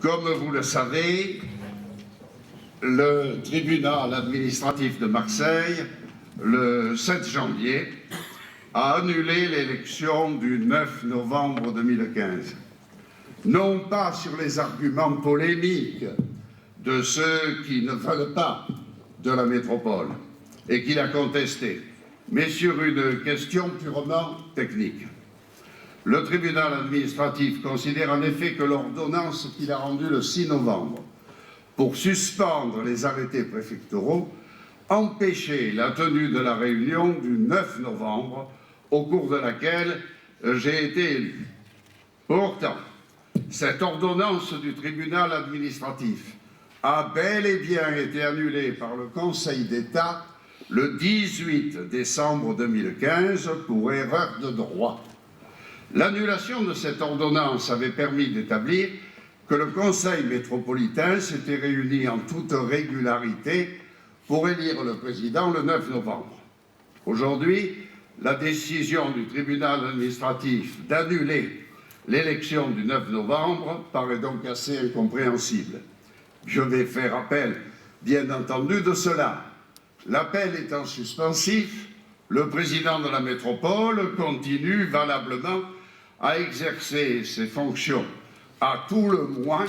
Comme vous le savez, le tribunal administratif de Marseille, le 7 janvier, a annulé l'élection du 9 novembre 2015. Non pas sur les arguments polémiques de ceux qui ne veulent pas de la métropole et qui la contestaient, mais sur une question purement technique. Le tribunal administratif considère en effet que l'ordonnance qu'il a rendue le 6 novembre pour suspendre les arrêtés préfectoraux empêchait la tenue de la réunion du 9 novembre au cours de laquelle j'ai été élu. Pourtant, cette ordonnance du tribunal administratif a bel et bien été annulée par le Conseil d'État le 18 décembre 2015 pour erreur de droit. L'annulation de cette ordonnance avait permis d'établir que le Conseil métropolitain s'était réuni en toute régularité pour élire le président le 9 novembre. Aujourd'hui, la décision du tribunal administratif d'annuler l'élection du 9 novembre paraît donc assez incompréhensible. Je vais faire appel, bien entendu, de cela. L'appel étant suspensif, le président de la métropole continue valablement à exercer ses fonctions à tout le moins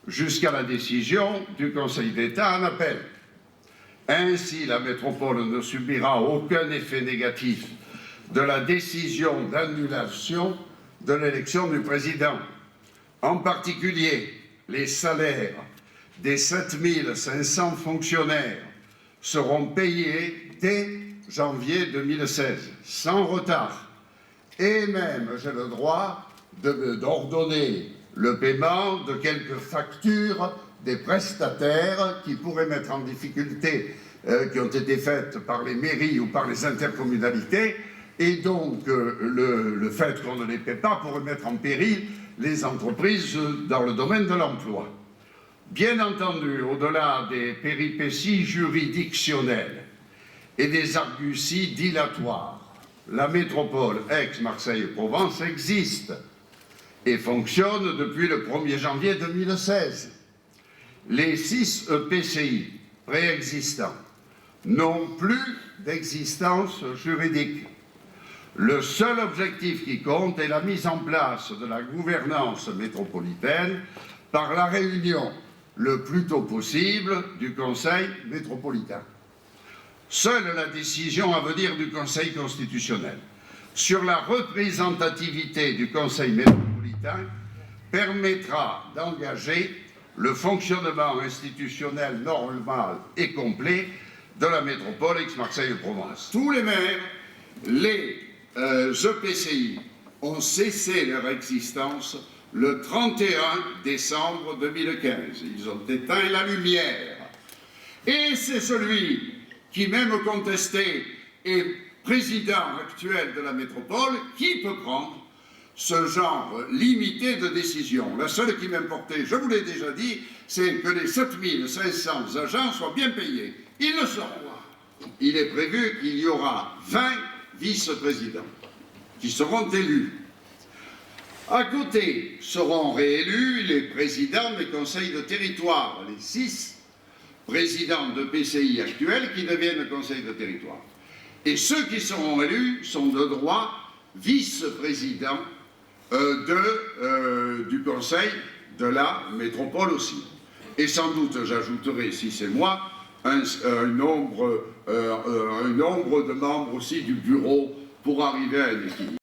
jusqu'à la décision du Conseil d'État en appel. Ainsi, la métropole ne subira aucun effet négatif de la décision d'annulation de l'élection du président. En particulier, les salaires des 7 500 fonctionnaires seront payés dès janvier 2016, sans retard. Et même, j'ai le droit d'ordonner le paiement de quelques factures des prestataires qui pourraient mettre en difficulté, qui ont été faites par les mairies ou par les intercommunalités, et donc le fait qu'on ne les paie pas pourrait mettre en péril les entreprises dans le domaine de l'emploi. Bien entendu, au-delà des péripéties juridictionnelles et des arguties dilatoires, la métropole Aix-Marseille-Provence existe et fonctionne depuis le 1er janvier 2016. Les 6 EPCI préexistants n'ont plus d'existence juridique. Le seul objectif qui compte est la mise en place de la gouvernance métropolitaine par la réunion le plus tôt possible du Conseil métropolitain. Seule la décision à venir du Conseil constitutionnel sur la représentativité du Conseil métropolitain permettra d'engager le fonctionnement institutionnel normal et complet de la métropole Aix-Marseille-Provence. Tous les maires, les EPCI ont cessé leur existence le 31 décembre 2015. Ils ont éteint la lumière. Et c'est celui qui, même contesté, est président actuel de la métropole, qui peut prendre ce genre limité de décision. La seule qui m'importait, je vous l'ai déjà dit, c'est que les 7 500 agents soient bien payés. Ils le seront. Il est prévu qu'il y aura 20 vice-présidents qui seront élus. À côté seront réélus les présidents des conseils de territoire, les 6 présidents de PCI actuels qui deviennent conseils de territoire. Et ceux qui seront élus sont de droit vice-présidents du conseil de la métropole aussi. Et sans doute, j'ajouterai, si c'est moi, un nombre de membres aussi du bureau pour arriver à un équilibre.